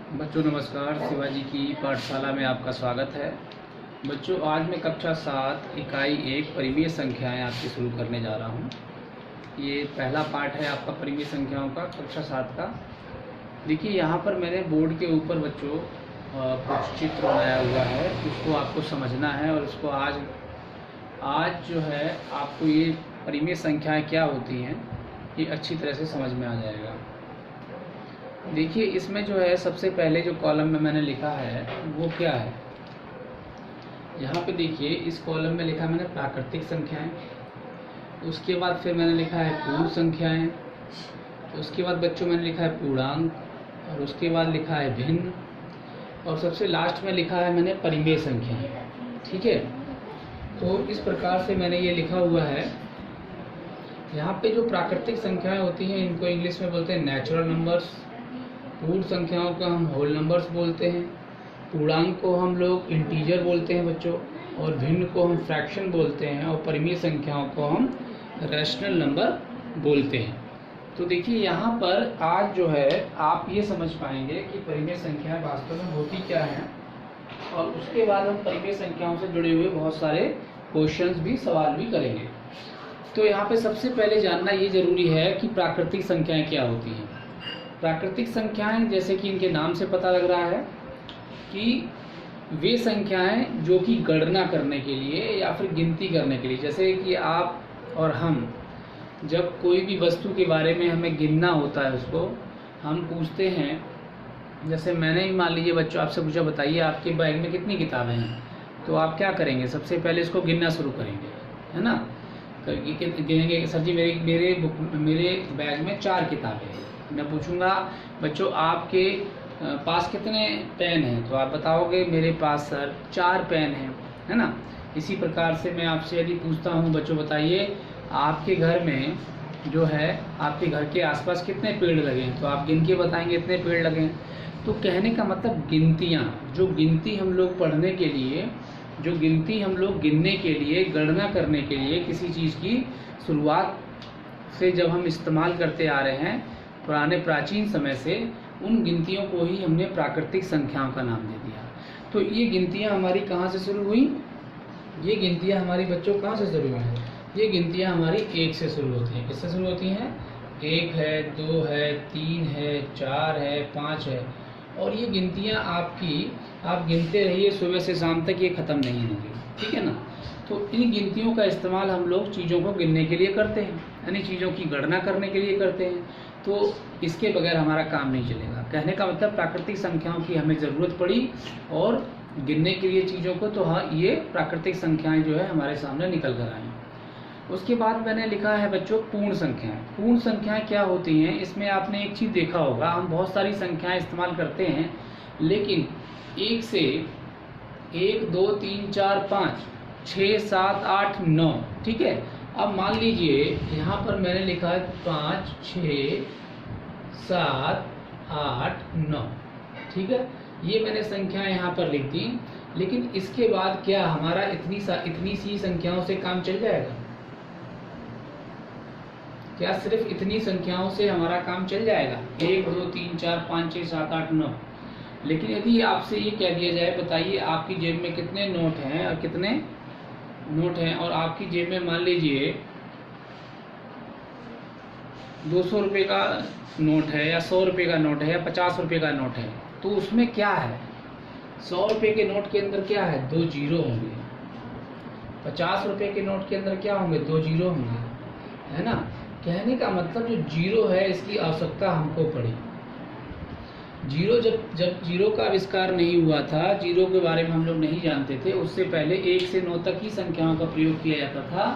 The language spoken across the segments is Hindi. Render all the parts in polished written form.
बच्चों नमस्कार। शिवाजी की पाठशाला में आपका स्वागत है। बच्चों आज मैं कक्षा 7 इकाई 1 परिमेय संख्याएं आपकी शुरू करने जा रहा हूं। ये पहला पाठ है आपका परिमेय संख्याओं का कक्षा 7 का। देखिए यहाँ पर मैंने बोर्ड के ऊपर बच्चों कुछ चित्र बनाया हुआ है, उसको आपको समझना है और उसको आज जो है आपको ये परिमेय संख्याएँ क्या होती हैं ये अच्छी तरह से समझ में आ जाएगा। देखिए इसमें जो है सबसे पहले जो कॉलम में मैंने लिखा है वो क्या है। यहाँ पे देखिए इस कॉलम में लिखा मैंने प्राकृतिक संख्याएं, उसके बाद फिर मैंने लिखा है पूर्ण संख्याएं, उसके बाद बच्चों मैंने लिखा है पूर्णांक, और उसके बाद लिखा है भिन्न, और सबसे लास्ट में लिखा है मैंने परिमेय संख्याएं। ठीक है, तो इस प्रकार से मैंने ये लिखा हुआ है। यहाँ पे जो प्राकृतिक संख्याएं होती हैं इनको इंग्लिश में बोलते हैं नेचुरल नंबर्स, पूर्ण संख्याओं को हम होल नंबर्स बोलते हैं, पूर्णांक को हम लोग इंटीजर बोलते हैं बच्चों, और भिन्न को हम फ्रैक्शन बोलते हैं, और परिमेय संख्याओं को हम रैशनल नंबर बोलते हैं। तो देखिए यहाँ पर आज जो है आप ये समझ पाएंगे कि परिमेय संख्याएं वास्तव में होती क्या हैं, और उसके बाद हम परिमेय संख्याओं से जुड़े हुए बहुत सारे क्वेश्चंस भी सवाल भी करेंगे। तो यहाँ पे सबसे पहले जानना ये जरूरी है कि प्राकृतिक संख्याएं क्या होती हैं। प्राकृतिक संख्याएं जैसे कि इनके नाम से पता लग रहा है कि वे संख्याएं जो कि गणना करने के लिए या फिर गिनती करने के लिए, जैसे कि आप और हम जब कोई भी वस्तु के बारे में हमें गिनना होता है उसको हम पूछते हैं। जैसे मैंने ही मान लीजिए बच्चों आपसे पूछा बताइए आपके बैग में कितनी किताबें हैं, तो आप क्या करेंगे, सबसे पहले इसको गिनना शुरू करेंगे, है ना। गिनेंगे सर जी मेरे बैग में 4 किताबें हैं। मैं पूछूंगा बच्चों आपके पास कितने पेन हैं, तो आप बताओगे मेरे पास सर 4 पेन हैं, है ना। इसी प्रकार से मैं आपसे यदि पूछता हूं बच्चों बताइए आपके घर में जो है आपके घर के आसपास कितने पेड़ लगे हैं, तो आप गिन के बताएंगे इतने पेड़ लगे हैं। तो कहने का मतलब गिनतियाँ, जो गिनती हम लोग पढ़ने के लिए, जो गिनती हम लोग गिनने के लिए, गणना करने के लिए किसी चीज़ की शुरुआत से जब हम इस्तेमाल करते आ रहे हैं पुराने प्राचीन समय से, उन गिनतियों को ही हमने प्राकृतिक संख्याओं का नाम दे दिया। तो ये गिनतियाँ हमारी कहाँ से शुरू हुई, ये गिनतियाँ हमारी बच्चों कहाँ से शुरू हुई हैं, ये गिनतियाँ हमारी 1 से शुरू होती हैं। किससे शुरू होती हैं, 1 है, 2 है, 3 है, 4 है, 5 है, और ये गिनतियाँ आपकी आप गिनते रहिए सुबह से शाम तक, ये ख़त्म नहीं होंगी, ठीक है ना। तो इन गिनतियों का इस्तेमाल हम लोग चीज़ों को गिनने के लिए करते हैं, यानी चीज़ों की गणना करने के लिए करते हैं। तो इसके बगैर हमारा काम नहीं चलेगा। कहने का मतलब प्राकृतिक संख्याओं की हमें ज़रूरत पड़ी और गिनने के लिए चीज़ों को, तो हाँ ये प्राकृतिक संख्याएं जो है हमारे सामने निकल कर आई। उसके बाद मैंने लिखा है बच्चों पूर्ण संख्याएं। पूर्ण संख्याएं क्या होती हैं, इसमें आपने एक चीज़ देखा होगा, हम बहुत सारी संख्याएं इस्तेमाल करते हैं लेकिन 1 से 1 2 3 4 5 6 7 8 9, ठीक है। अब मान लीजिए यहाँ पर मैंने लिखा है 5 6 7 8 9, ठीक है। ये मैंने संख्याएं यहाँ पर लिख दी, लेकिन इसके बाद क्या हमारा इतनी सी संख्याओं से काम चल जाएगा? क्या सिर्फ इतनी संख्याओं से हमारा काम चल जाएगा? 1 2 3 4 5 6 7 8 9। लेकिन यदि आपसे ये कह दिया जाए बताइए आपकी जेब में कितने नोट हैं और कितने नोट हैं, और आपकी जेब में मान लीजिए 200 रुपये का नोट है या 100 रुपये का नोट है या 50 रुपये का नोट है, तो उसमें क्या है, 100 रुपये के नोट के अंदर क्या है, 2 जीरो होंगे। 50 रुपये के नोट के अंदर क्या होंगे, 2 जीरो होंगे, है ना। कहने का मतलब जो जीरो है इसकी आवश्यकता हमको पड़ी। जीरो जब जीरो का आविष्कार नहीं हुआ था, जीरो के बारे में हम लोग नहीं जानते थे, उससे पहले 1 से 9 तक ही संख्याओं का प्रयोग किया जाता था।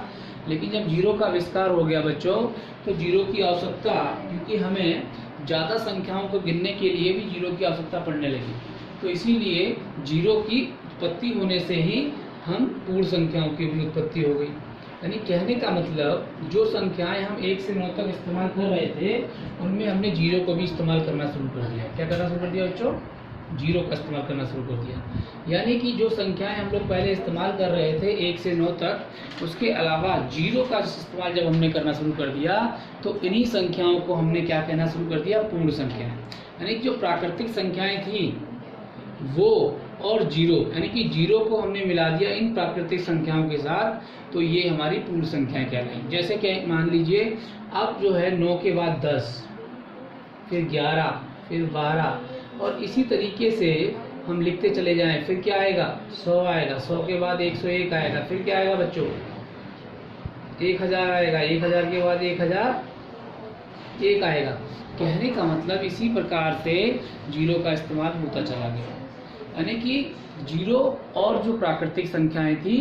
लेकिन जब जीरो का आविष्कार हो गया बच्चों, तो जीरो की आवश्यकता, क्योंकि हमें ज़्यादा संख्याओं को गिनने के लिए भी जीरो की आवश्यकता पड़ने लगी, तो इसीलिए जीरो की उत्पत्ति होने से ही हम पूर्ण संख्याओं की भी उत्पत्ति हो गई। यानी कहने का मतलब जो संख्याएं हम 1 से 9 तक इस्तेमाल कर रहे थे उनमें हमने जीरो को भी इस्तेमाल करना शुरू कर दिया। क्या करना शुरू कर दिया बच्चों, जीरो का इस्तेमाल करना शुरू कर दिया। यानी कि जो संख्याएं हम लोग पहले इस्तेमाल कर रहे थे 1 से 9 तक, उसके अलावा जीरो का इस्तेमाल जब हमने करना शुरू कर दिया तो इन्हीं संख्याओं को हमने क्या कहना शुरू कर दिया, पूर्ण संख्याएं। यानी कि जो प्राकृतिक संख्याएं थी वो और जीरो, यानी कि जीरो को हमने मिला दिया इन प्राकृतिक संख्याओं के साथ, तो ये हमारी पूर्ण संख्याएं कहलाएंगी। जैसे कि मान लीजिए अब जो है 9 के बाद 10, फिर 11, फिर 12 और इसी तरीके से हम लिखते चले जाएं। फिर क्या आएगा 100 आएगा, 100 के बाद 101 आएगा, फिर क्या आएगा बच्चों 1000 आएगा, 1000 के बाद 1001 आएगा। कहने का मतलब इसी प्रकार से जीरो का इस्तेमाल होता चला गया, यानी कि जीरो और जो प्राकृतिक संख्याएं थी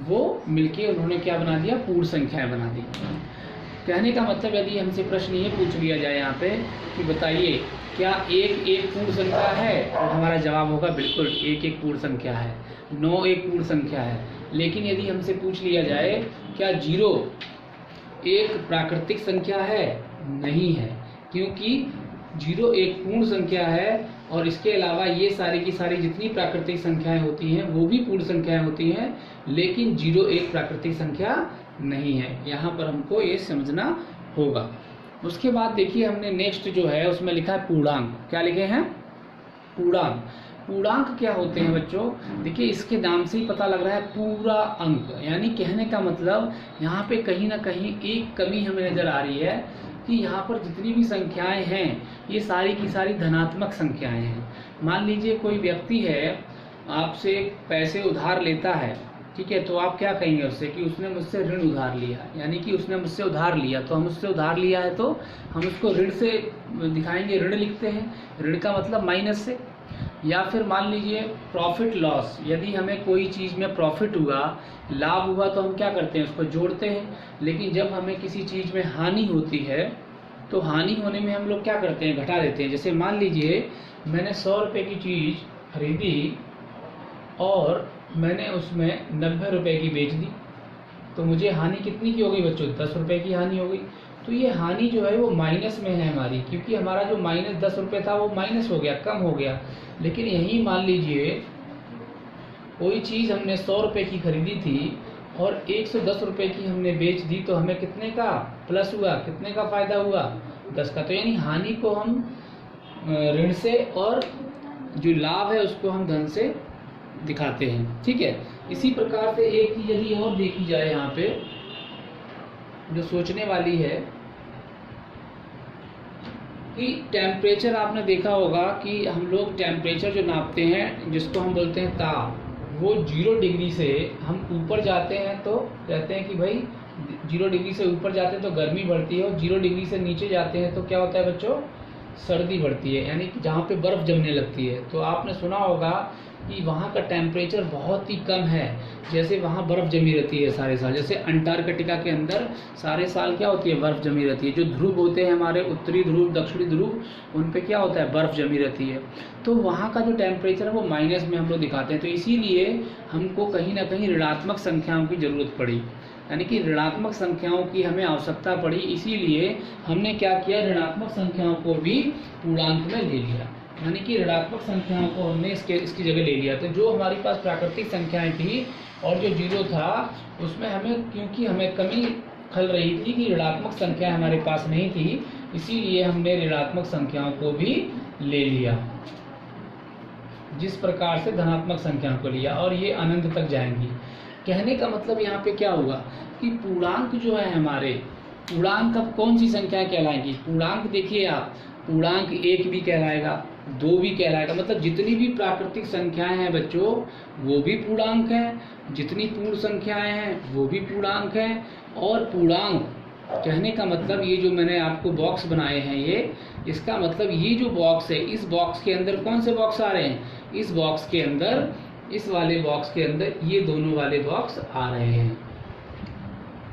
वो मिलके उन्होंने क्या बना दिया, पूर्ण संख्याएं बना दी। कहने का मतलब यदि हमसे प्रश्न ये पूछ लिया जाए यहाँ पे कि बताइए क्या एक एक पूर्ण संख्या है, तो हमारा जवाब होगा बिल्कुल एक एक पूर्ण संख्या है, 9 एक पूर्ण संख्या है। लेकिन यदि हमसे पूछ लिया जाए क्या जीरो एक प्राकृतिक संख्या है, नहीं है, क्योंकि जीरो एक पूर्ण संख्या है और इसके अलावा ये सारी की सारी जितनी प्राकृतिक संख्याएं होती हैं वो भी पूर्ण संख्याएं होती हैं, लेकिन जीरो एक प्राकृतिक संख्या नहीं है। यहाँ पर हमको ये समझना होगा। उसके बाद देखिए हमने नेक्स्ट जो है उसमें लिखा है पूर्णांक। क्या लिखे हैं, पूर्णांक। पूर्णांक क्या होते हैं बच्चों, देखिए इसके नाम से ही पता लग रहा है पूरा अंक, यानी कहने का मतलब यहाँ पे कहीं ना कहीं एक कमी हमें नजर आ रही है कि यहाँ पर जितनी भी संख्याएं हैं ये सारी की सारी धनात्मक संख्याएं हैं। मान लीजिए कोई व्यक्ति है आपसे पैसे उधार लेता है, ठीक है, तो आप क्या कहेंगे उससे कि उसने मुझसे ऋण उधार लिया, यानी कि उसने मुझसे उधार लिया, तो हम उससे उधार लिया है तो हम उसको ऋण से दिखाएंगे, ऋण लिखते हैं, ऋण का मतलब माइनस से। या फिर मान लीजिए प्रॉफिट लॉस, यदि हमें कोई चीज़ में प्रॉफिट हुआ, लाभ हुआ, तो हम क्या करते हैं उसको जोड़ते हैं। लेकिन जब हमें किसी चीज़ में हानि होती है तो हानि होने में हम लोग क्या करते हैं, घटा देते हैं। जैसे मान लीजिए मैंने 100 रुपये की चीज़ खरीदी और मैंने उसमें 90 रुपये की बेच दी, तो मुझे हानि कितनी की हो गई बच्चों, 10 रुपये की हानि हो गई। तो ये हानि जो है वो माइनस में है हमारी, क्योंकि हमारा जो माइनस 10 रुपये था वो माइनस हो गया, कम हो गया। लेकिन यही मान लीजिए कोई चीज़ हमने 100 रुपये की खरीदी थी और 110 रुपये की हमने बेच दी, तो हमें कितने का प्लस हुआ, कितने का फायदा हुआ, 10 का। तो यानी हानि को हम ऋण से और जो लाभ है उसको हम धन से दिखाते हैं, ठीक है। इसी प्रकार से एक चीज यदि और देखी जाए यहाँ पे जो सोचने वाली है कि टेम्परेचर, आपने देखा होगा कि हम लोग टेम्परेचर जो नापते हैं जिसको हम बोलते हैं ताप, वो 0 डिग्री से हम ऊपर जाते हैं तो कहते हैं कि भाई 0 डिग्री से ऊपर जाते हैं तो गर्मी बढ़ती है, और 0 डिग्री से नीचे जाते हैं तो क्या होता है बच्चों, सर्दी बढ़ती है, यानी कि जहाँ पे बर्फ़ जमने लगती है। तो आपने सुना होगा कि वहाँ का टेम्परेचर बहुत ही कम है, जैसे वहाँ बर्फ़ जमी रहती है सारे साल। जैसे अंटार्कटिका के अंदर सारे साल क्या होती है, बर्फ़ जमी रहती है। जो ध्रुव होते हैं हमारे, उत्तरी ध्रुव, दक्षिणी ध्रुव, उन पे क्या होता है, बर्फ़ जमी रहती है। तो वहाँ का जो टेम्परेचर है वो माइनस में हम लोग दिखाते हैं। तो इसीलिए हमको कहीं ना कहीं ऋणात्मक संख्याओं की ज़रूरत पड़ी, यानी कि ऋणात्मक संख्याओं की हमें आवश्यकता पड़ी। इसीलिए हमने क्या किया, ऋणात्मक संख्याओं को भी पूर्णांक में ले लिया, यानी कि ऋणात्मक संख्याओं को हमने इसकी जगह ले लिया। तो जो हमारे पास प्राकृतिक संख्याएं थी और जो 0 था उसमें हमें, क्योंकि हमें कमी खल रही थी कि ऋणात्मक संख्याएं हमारे पास नहीं थी, इसीलिए हमने ऋणात्मक संख्याओं को भी ले लिया, जिस प्रकार से धनात्मक संख्याओं को लिया, और ये अनंत तक जाएंगी। कहने का मतलब यहाँ पे क्या होगा कि पूर्णांक जो है हमारे, पूर्णांक अब कौन सी संख्या कहलाएंगी, पूर्णांक देखिए आप, पूर्णांक 1 भी कहलाएगा, 2 भी कहलाएगा, मतलब जितनी भी प्राकृतिक संख्याएं हैं बच्चों वो भी पूर्णांक हैं, जितनी पूर्ण संख्याएं हैं वो भी पूर्णांक हैं। और पूर्णांक कहने का मतलब ये जो मैंने आपको बॉक्स बनाए हैं, ये इसका मतलब ये जो बॉक्स है, इस बॉक्स के अंदर कौन से बॉक्स आ रहे हैं, इस बॉक्स के अंदर, इस वाले बॉक्स के अंदर ये दोनों वाले बॉक्स आ रहे हैं।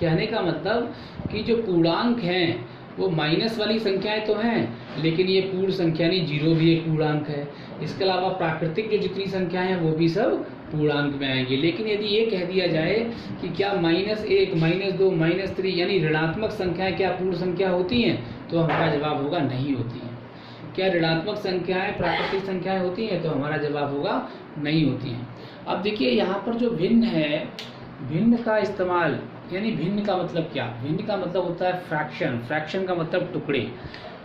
कहने का मतलब कि जो पूर्णांक हैं वो माइनस वाली संख्याएं तो हैं, लेकिन ये पूर्ण संख्या नहीं, 0 भी एक पूर्णांक है। इसके अलावा प्राकृतिक जो जितनी संख्याएं हैं वो भी सब पूर्णांक में आएंगी। लेकिन यदि ये कह दिया जाए कि क्या -1, -2, -3 यानी ऋणात्मक संख्याएं क्या पूर्ण संख्या होती हैं, तो हमारा जवाब होगा नहीं होती हैं। क्या ऋणात्मक संख्याएं प्राकृतिक संख्याएं होती हैं, तो हमारा जवाब होगा नहीं होती हैं। अब देखिए यहाँ पर जो भिन्न है, भिन्न का इस्तेमाल, यानी भिन्न का मतलब क्या, भिन्न का मतलब होता है फ्रैक्शन, फ्रैक्शन का मतलब टुकड़े।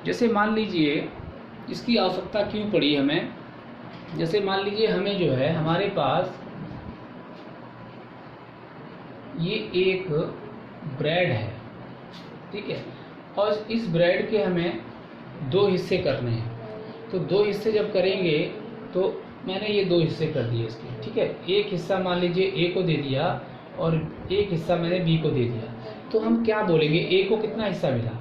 जैसे मान लीजिए इसकी आवश्यकता क्यों पड़ी हमें? जैसे मान लीजिए हमें जो है हमारे पास ये एक ब्रेड है, ठीक है, और इस ब्रेड के हमें 2 हिस्से करने हैं। तो 2 हिस्से जब करेंगे तो मैंने ये 2 हिस्से कर दिए इसके, ठीक है। एक हिस्सा मान लीजिए ए को दे दिया और एक हिस्सा मैंने बी को दे दिया। तो हम क्या बोलेंगे, ए को कितना हिस्सा मिला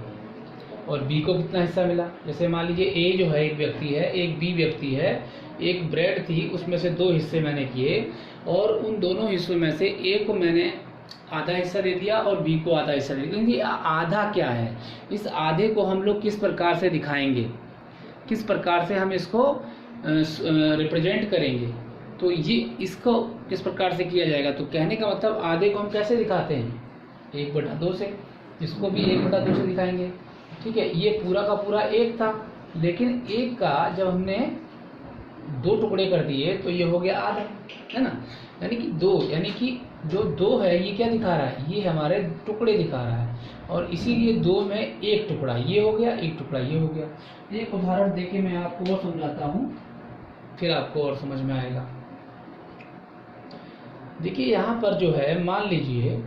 और बी को कितना हिस्सा मिला। जैसे मान लीजिए ए जो है एक व्यक्ति है, एक बी व्यक्ति है, एक ब्रेड थी, उसमें से 2 हिस्से मैंने किए और उन दोनों हिस्सों में से ए को मैंने आधा हिस्सा दे दिया और बी को आधा हिस्सा दे दिया। क्योंकि आधा क्या है, इस आधे को हम लोग किस प्रकार से दिखाएंगे, किस प्रकार से हम इसको रिप्रेजेंट करेंगे, तो ये इसको किस प्रकार से किया जाएगा। तो कहने का मतलब आधे को हम कैसे दिखाते हैं, 1/2 से, इसको भी 1/2 से दिखाएंगे, ठीक है। ये पूरा का पूरा 1 था, लेकिन 1 का जब हमने 2 टुकड़े कर दिए तो ये हो गया आधा, है ना। यानी कि 2, यानी कि जो 2 है ये क्या दिखा रहा है, ये हमारे टुकड़े दिखा रहा है, और इसीलिए 2 में 1 टुकड़ा ये हो गया, 1 टुकड़ा ये हो गया। एक उदाहरण देके मैं आपको और समझाता हूँ, फिर आपको और समझ में आएगा। देखिए यहाँ पर जो है, मान लीजिए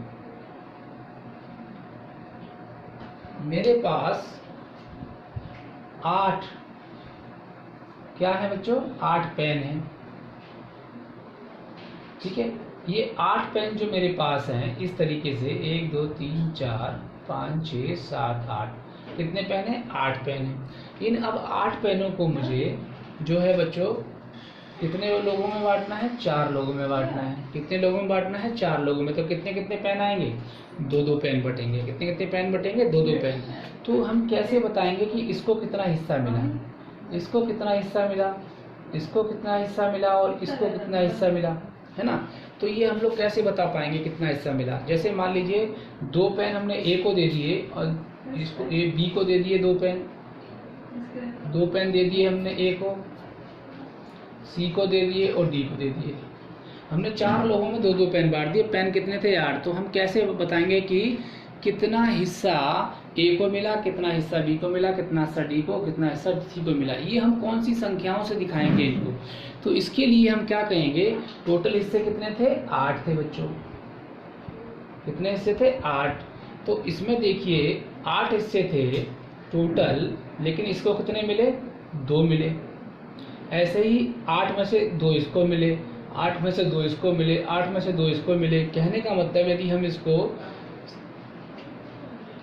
मेरे पास 8 क्या है बच्चों, 8 पेन है, ठीक है। ये 8 पेन जो मेरे पास हैं इस तरीके से 1 2 3 4 5 6 7 8, कितने पेन है, 8 पेन है। इन अब 8 पेनों को मुझे जो है बच्चों कितने लोगों में बांटना है, 4 लोगों में बांटना है। कितने लोगों में बांटना है, 4 लोगों में। तो कितने कितने पेन आएंगे, 2-2 पेन बटेंगे। कितने कितने पेन बटेंगे, 2-2 पेन। तो हम कैसे बताएंगे कि इसको कितना हिस्सा मिला, इसको कितना हिस्सा मिला, इसको कितना हिस्सा मिला और इसको कितना हिस्सा मिला, है ना। तो ये हम लोग कैसे बता पाएंगे कितना हिस्सा मिला। जैसे मान लीजिए 2 पेन हमने ए को दे दिए और इसको बी को दे दिए 2 पेन, 2 पेन दे दिए हमने ए को, सी को दे दिए और डी को दे दिए। हमने 4 लोगों में 2-2 पेन बांट दिए। पेन कितने थे, 8। तो हम कैसे बताएंगे कि कितना हिस्सा ए को मिला, कितना हिस्सा बी को मिला, कितना हिस्सा डी को, कितना हिस्सा सी को मिला। ये हम कौन सी संख्याओं से दिखाएंगे इनको। तो इसके लिए हम क्या कहेंगे, टोटल हिस्से कितने थे, 8 थे बच्चों। कितने हिस्से थे, 8। तो इसमें देखिए 8 हिस्से थे टोटल, लेकिन इसको कितने मिले, 2 मिले। ऐसे ही 8 में से 2 इसको मिले, 8 में से 2 इसको मिले, 8 में से 2 इसको मिले। कहने का मतलब यदि हम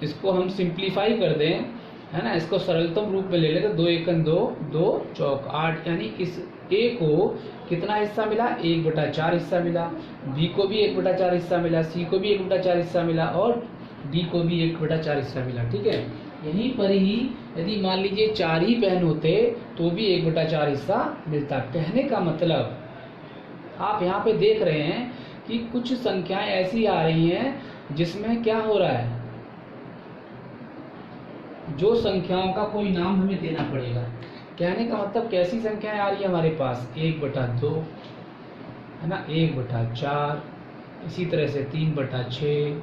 इसको हम सिंप्लीफाई कर दें, है ना, इसको सरलतम रूप में ले लें तो 2 एकन 2, 2 चौक 8, यानी इस ए को कितना हिस्सा मिला, 1/4 हिस्सा मिला। बी को भी 1/4 हिस्सा मिला, सी को भी 1/4 हिस्सा मिला और डी को भी 1/4 हिस्सा मिला, ठीक है। यहीं पर ही यदि मान लीजिए 4 ही पेन होते तो भी 1/4 हिस्सा मिलता। कहने का मतलब आप यहाँ पे देख रहे हैं कि कुछ संख्याएं ऐसी आ रही हैं जिसमें क्या हो रहा है, जो संख्याओं का कोई नाम हमें देना पड़ेगा। कहने का मतलब कैसी संख्याएं आ रही है हमारे पास, 1/2 है ना, 1/4, इसी तरह से 3/6,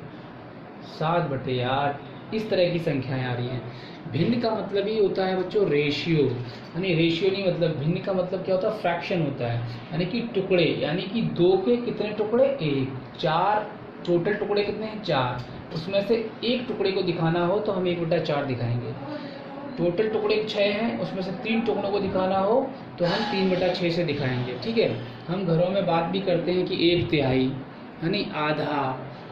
7/8, इस तरह की संख्याएं आ रही हैं। भिन्न का मतलब ही होता है बच्चों रेशियो, यानी रेशियो नहीं, मतलब भिन्न का मतलब क्या होता है, फ्रैक्शन होता है, यानी कि टुकड़े। यानी कि 2 के कितने टुकड़े, 1, 4 टोटल टुकड़े कितने हैं, 4। उसमें से एक टुकड़े को दिखाना हो तो हम 1/4 दिखाएंगे। टोटल टुकड़े 6 हैं, उसमें से 3 टुकड़ों को दिखाना हो तो हम 3/6 से दिखाएंगे, ठीक है। हम घरों में बात भी करते हैं कि 1/3, यानी आधा,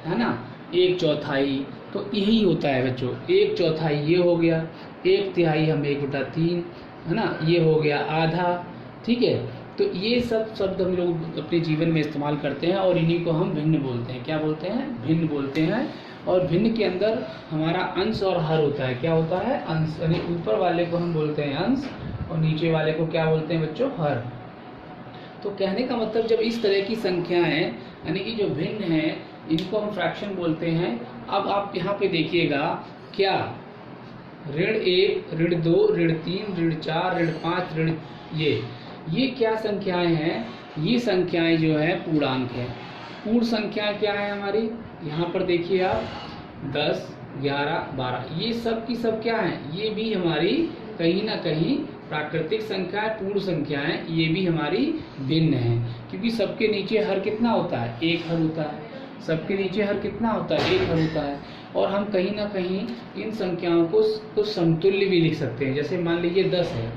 है ना, 1/4, तो यही होता है बच्चों। 1/4 ये हो गया, 1/3 हम 1/3, है ना, ये हो गया आधा, ठीक है। तो ये सब शब्द हम लोग अपने जीवन में इस्तेमाल करते हैं और इन्हीं को हम भिन्न बोलते हैं। क्या बोलते हैं, भिन्न बोलते हैं। और भिन्न के अंदर हमारा अंश और हर होता है। क्या होता है, अंश, यानी ऊपर वाले को हम बोलते हैं अंश और नीचे वाले को क्या बोलते हैं बच्चों, हर। तो कहने का मतलब जब इस तरह की संख्याएं यानी कि जो भिन्न हैं इनको हम फ्रैक्शन बोलते हैं। अब आप यहाँ पे देखिएगा क्या, ऋण 1, ऋण 2, ऋण 3, ऋण 4, ऋण 5, ऋण ये क्या संख्याएं हैं, ये संख्याएं जो है पूर्णांक है। पूर्ण संख्याएं क्या है हमारी, यहाँ पर देखिए आप 10, 11, 12, ये सब की सब क्या हैं, ये भी हमारी कहीं ना कहीं प्राकृतिक संख्याएं, पूर्ण संख्याएं, ये भी हमारी भिन्न है, क्योंकि सबके नीचे हर कितना होता है, एक हर होता है। सबके नीचे हर कितना होता है, एक हर होता है। और हम कहीं ना कहीं इन संख्याओं को समतुल्य भी लिख सकते हैं। जैसे मान लीजिए 10 है,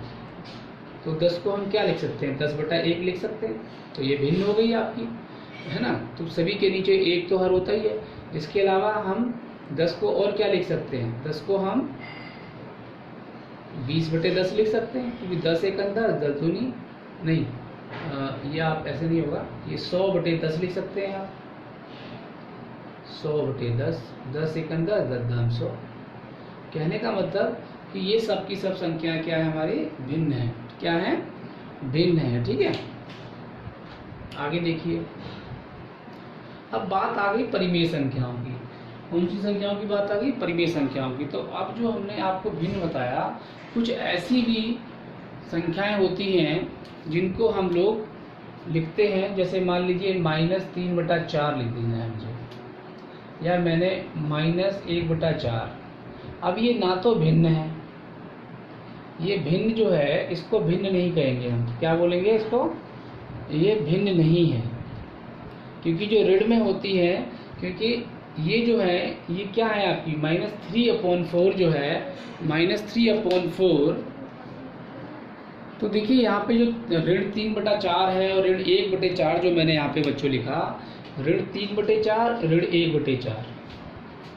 तो 10 को हम क्या लिख सकते हैं, 10/1 लिख सकते हैं। तो ये भिन्न हो गई आपकी, है ना। तो सभी के नीचे एक तो हर होता ही है। इसके अलावा हम 10 को और क्या लिख सकते हैं, 10 को हम 20/10 लिख सकते हैं, क्योंकि 10 एक 10, 10 दूनी नहीं, ये आप ऐसे नहीं होगा, ये 100/10 लिख सकते हैं आप। 100/10, 10 एक 10, 10 दाम 100। कहने का मतलब कि ये सब की सब संख्याएं क्या है, हमारी भिन्न है। क्या है, भिन्न है। ठीक है, आगे देखिए। अब बात आ गई परिमेय संख्याओं की। कौन सी संख्याओं की बात आ गई, परिमेय संख्याओं की। तो अब जो हमने आपको भिन्न बताया, कुछ ऐसी भी संख्याएं होती हैं जिनको हम लोग लिखते हैं। जैसे मान लीजिए -3/4 लिख देना है मुझे, या मैंने -1/4। अब ये ना तो भिन्न है, ये भिन्न जो है इसको भिन्न नहीं कहेंगे हम। क्या बोलेंगे इसको, ये भिन्न नहीं है, क्योंकि जो ऋण में होती है, क्योंकि ये जो है ये क्या है आपकी -3/4 जो है, -3/4। तो देखिए यहाँ पे जो ऋण 3/4 है और ऋण 1/4 जो मैंने यहाँ पे बच्चों लिखा, ऋण 3/4, ऋण 1/4।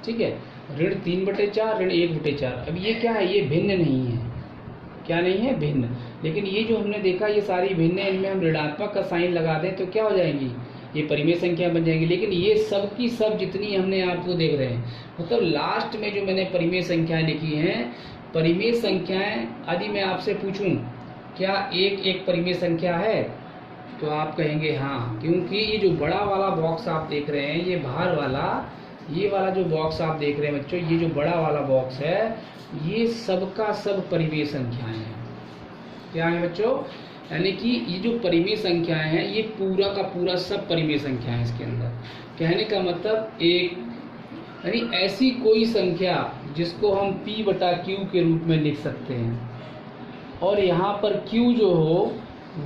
ठीक है, ऋण 3/4, ऋण 1/4। अब ये क्या है, ये भिन्न नहीं है। क्या नहीं है, भिन्न। लेकिन ये जो हमने देखा ये सारी भिन्न है, इनमें हम ऋणात्मक का साइन लगा दें तो क्या हो जाएंगी, ये परिमेय संख्या बन जाएंगी। लेकिन ये सब की सब जितनी हमने आपको देख रहे हैं, मतलब लास्ट में जो मैंने परिमेय संख्याएं लिखी हैं, परिमेय संख्याएं यदि मैं आपसे पूछूं क्या एक परिमेय संख्या है, तो आप कहेंगे हाँ, क्योंकि ये जो बड़ा वाला बॉक्स आप देख रहे हैं, ये बाहर वाला, ये वाला जो बॉक्स आप देख रहे हैं बच्चों, ये जो बड़ा वाला बॉक्स है, ये सबका सब परिमेय संख्याएं हैं। क्या है बच्चों, यानी कि ये जो परिमेय संख्याएं हैं, ये पूरा का पूरा सब परिमेय संख्या है इसके अंदर। कहने का मतलब एक, यानी ऐसी कोई संख्या जिसको हम P/Q के रूप में लिख सकते हैं, और यहाँ पर Q जो हो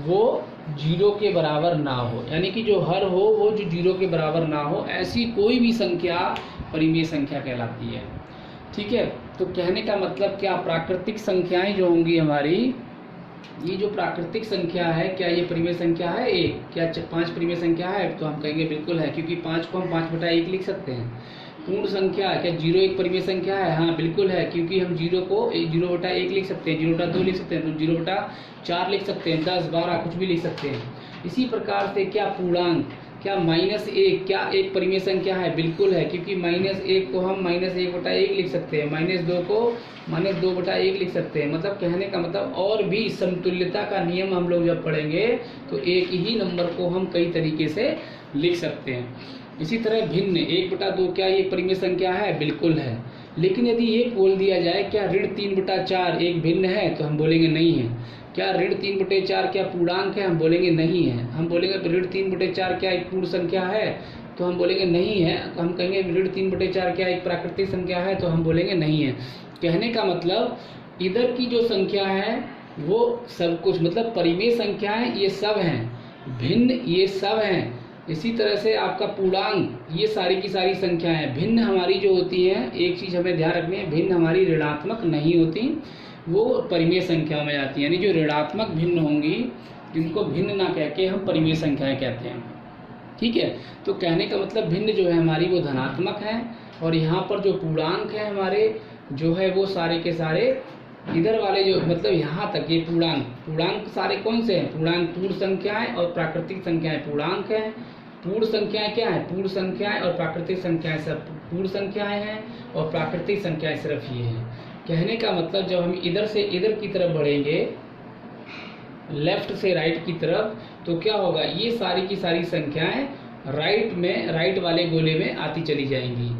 वो 0 के बराबर ना हो, यानी कि जो हर हो वो जो 0 के बराबर ना हो, ऐसी कोई भी संख्या परिमेय संख्या कहलाती है। ठीक है, तो कहने का मतलब क्या, प्राकृतिक संख्याएं जो होंगी हमारी, ये जो प्राकृतिक संख्या है, क्या ये परिमेय संख्या है एक, क्या 5 परिमेय संख्या है, तो हम कहेंगे बिल्कुल है, क्योंकि 5 को हम 5/1 लिख सकते हैं। पूर्ण संख्या क्या 0 एक परिमेय संख्या है, हाँ बिल्कुल है, क्योंकि हम 0 को 0/1 लिख सकते हैं, 0/2 लिख सकते हैं, तो 0/4 लिख सकते हैं, 10, 12 कुछ भी लिख सकते हैं। इसी प्रकार से क्या पूर्णांक, क्या -1 क्या एक परिमेय संख्या है, बिल्कुल है, क्योंकि -1 को हम -1/1 लिख सकते हैं, -2 को -2/1 लिख सकते हैं। मतलब कहने का मतलब, और भी समतुल्यता का नियम हम लोग जब पढ़ेंगे तो एक ही नंबर को हम कई तरीके से लिख सकते हैं। इसी तरह भिन्न 1/2 क्या ये परिमेय संख्या है, बिल्कुल है। लेकिन यदि ये बोल दिया जाए क्या ऋण 3/4 एक भिन्न है, तो हम बोलेंगे नहीं है। क्या ऋण 3/4 क्या पूर्णांक है, हम बोलेंगे नहीं है। हम बोलेंगे ऋण 3/4 क्या एक पूर्ण संख्या है, तो हम बोलेंगे नहीं है। हम कहेंगे ऋण 3/4 क्या एक प्राकृतिक संख्या है, तो हम बोलेंगे नहीं है। कहने का मतलब इधर की जो संख्या है वो सब कुछ, मतलब परिमेय संख्याएं ये सब हैं, भिन्न ये सब हैं। इसी तरह से आपका पूर्णांक, ये सारी की सारी संख्याएं भिन्न हमारी जो होती हैं, एक चीज़ हमें ध्यान रखनी है, भिन्न हमारी ऋणात्मक नहीं होती, वो परिमेय संख्या में आती है। यानी जो ऋणात्मक भिन्न होंगी, जिनको भिन्न ना कह के हम परिमेय संख्याएं कहते हैं। ठीक है, तो कहने का मतलब भिन्न जो है हमारी वो धनात्मक है, और यहाँ पर जो पूर्णांक है हमारे जो है वो सारे के सारे इधर वाले जो, मतलब यहाँ तक ये पूर्णांक सारे कौन से हैं, पूर्णांक पूर्ण संख्याएं और प्राकृतिक संख्याएं पूर्णांक हैं। पूर्ण संख्याएं क्या है, पूर्ण संख्याएं, और प्राकृतिक संख्याएं सब पूर्ण संख्याएं हैं, और प्राकृतिक संख्याएं सिर्फ ये हैं। कहने का मतलब जब हम इधर से इधर की तरफ बढ़ेंगे, लेफ्ट से राइट की तरफ, तो क्या होगा, ये सारी की सारी संख्याएं राइट वाले गोले में आती चली जाएंगी।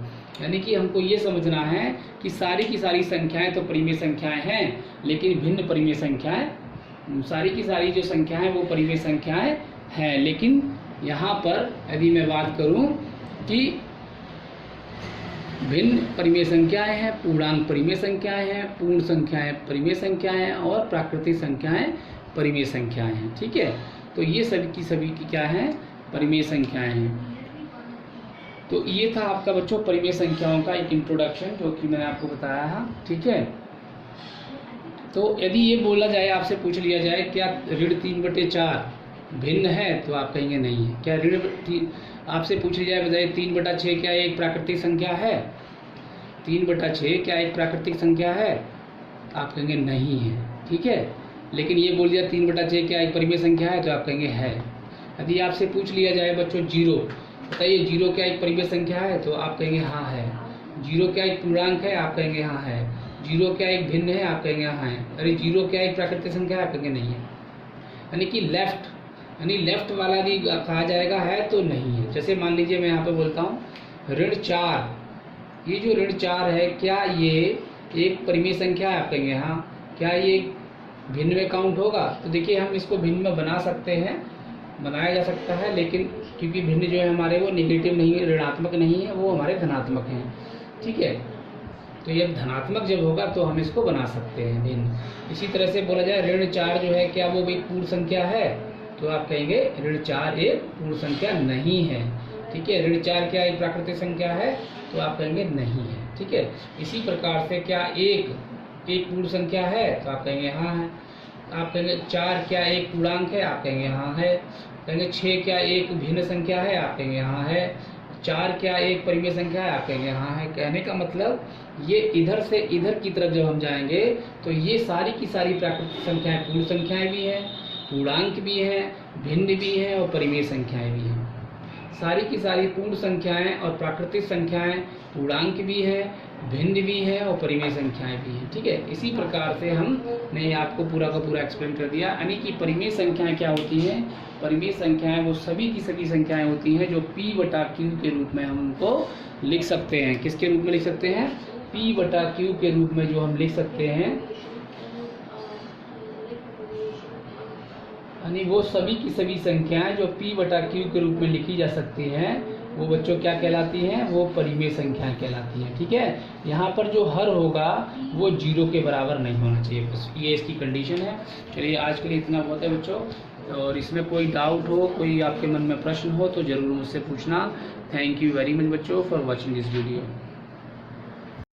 यानी कि हमको ये समझना है कि सारी की सारी संख्याएं तो परिमेय संख्याएं हैं, लेकिन भिन्न परिमेय संख्याएं, सारी की सारी जो संख्याएं वो परिमेय संख्याएं हैं। लेकिन यहाँ पर यदि मैं बात करूं कि भिन्न परिमेय संख्याएं हैं, पूर्णांक परिमेय संख्याएं हैं, पूर्ण संख्याएं परिमेय संख्याएं हैं और प्राकृतिक संख्याएं परिमेय संख्याएं हैं। ठीक है, तो ये सभी की क्या है, परिमेय संख्याएं हैं। तो ये था आपका बच्चों परिमेय संख्याओं का एक इंट्रोडक्शन जो कि मैंने आपको बताया है। ठीक है, तो यदि ये बोला जाए, आपसे पूछ लिया जाए क्या ऋण 3/4 भिन्न है, तो आप कहेंगे नहीं है। क्या आपसे पूछ लिया जाए 3/6 क्या एक प्राकृतिक संख्या है, 3/6 क्या एक प्राकृतिक संख्या है, आप कहेंगे नहीं है। ठीक है, लेकिन ये बोल दिया 3/6 क्या एक परिमेय संख्या है, तो आप कहेंगे है। यदि आपसे पूछ लिया जाए बच्चों 0, बताइए 0 क्या एक परिमेय संख्या है, तो आप कहेंगे हाँ है। 0 क्या एक पूर्णांक है, आप कहेंगे हाँ है। 0 क्या एक भिन्न है, आप कहेंगे हाँ है। अरे 0 क्या एक प्राकृतिक संख्या है, आप कहेंगे नहीं है। यानी कि लेफ्ट वाला भी कहा जाएगा है तो नहीं है। जैसे मान लीजिए मैं यहाँ पे बोलता हूँ ऋण 4, ये जो ऋण 4 है क्या ये एक परिमेय संख्या है, आप कहेंगे हाँ। क्या ये भिन्न में काउंट होगा, तो देखिए हम इसको भिन्न में बना सकते हैं, बनाया जा सकता है, लेकिन क्योंकि भिन्न जो है हमारे वो नेगेटिव नहीं है, ऋणात्मक नहीं है, वो हमारे धनात्मक हैं। ठीक है, तो ये धनात्मक जब होगा तो हम इसको बना सकते हैं भिन्न। इसी तरह से बोला जाए ऋण 4 जो है क्या वो भी पूर्ण संख्या है, तो आप कहेंगे ऋण 4 एक पूर्ण संख्या नहीं है। ठीक है, ऋण 4 क्या एक प्राकृतिक संख्या है, तो आप कहेंगे नहीं है। ठीक है, इसी प्रकार से क्या एक पूर्ण संख्या है, तो आप कहेंगे हाँ है। आप कहेंगे 4 क्या एक पूर्णांक है, आप कहेंगे हाँ है। कहेंगे 6 क्या एक भिन्न संख्या है, आप कहेंगे हाँ है। 4 क्या एक परिमेय संख्या है, आप कहेंगे हाँ है। कहने का मतलब ये इधर से इधर की तरफ जब हम जाएंगे तो ये सारी की सारी प्राकृतिक संख्याएं पूर्ण संख्याएं भी हैं, पूर्णांक भी हैं, भिन्न भी हैं और परिमेय संख्याएं भी हैं। सारी की सारी पूर्ण संख्याएं और प्राकृतिक संख्याएं, पूर्णांक भी है, भिन्न भी है और परिमेय संख्याएं भी हैं। ठीक है, इसी प्रकार से हमने आपको पूरा का पूरा एक्सप्लेन कर दिया। यानी कि परिमेय संख्याएं क्या होती हैं, परिमेय संख्याएं वो सभी की सभी संख्याएं होती हैं जो P/Q के रूप में हम उनको लिख सकते हैं। किसके रूप में लिख सकते हैं, P/Q के रूप में जो हम लिख सकते हैं। यानी वो सभी की सभी संख्याएं जो P/Q के रूप में लिखी जा सकती हैं, वो बच्चों क्या कहलाती हैं, वो परिमेय संख्याएं कहलाती हैं। ठीक है, यहाँ पर जो हर होगा वो 0 के बराबर नहीं होना चाहिए, बस ये इसकी कंडीशन है। चलिए आज के लिए इतना बहुत है बच्चों, और इसमें कोई डाउट हो, कोई आपके मन में प्रश्न हो तो ज़रूर मुझसे पूछना। थैंक यू वेरी मच बच्चों फॉर वॉचिंग दिस वीडियो।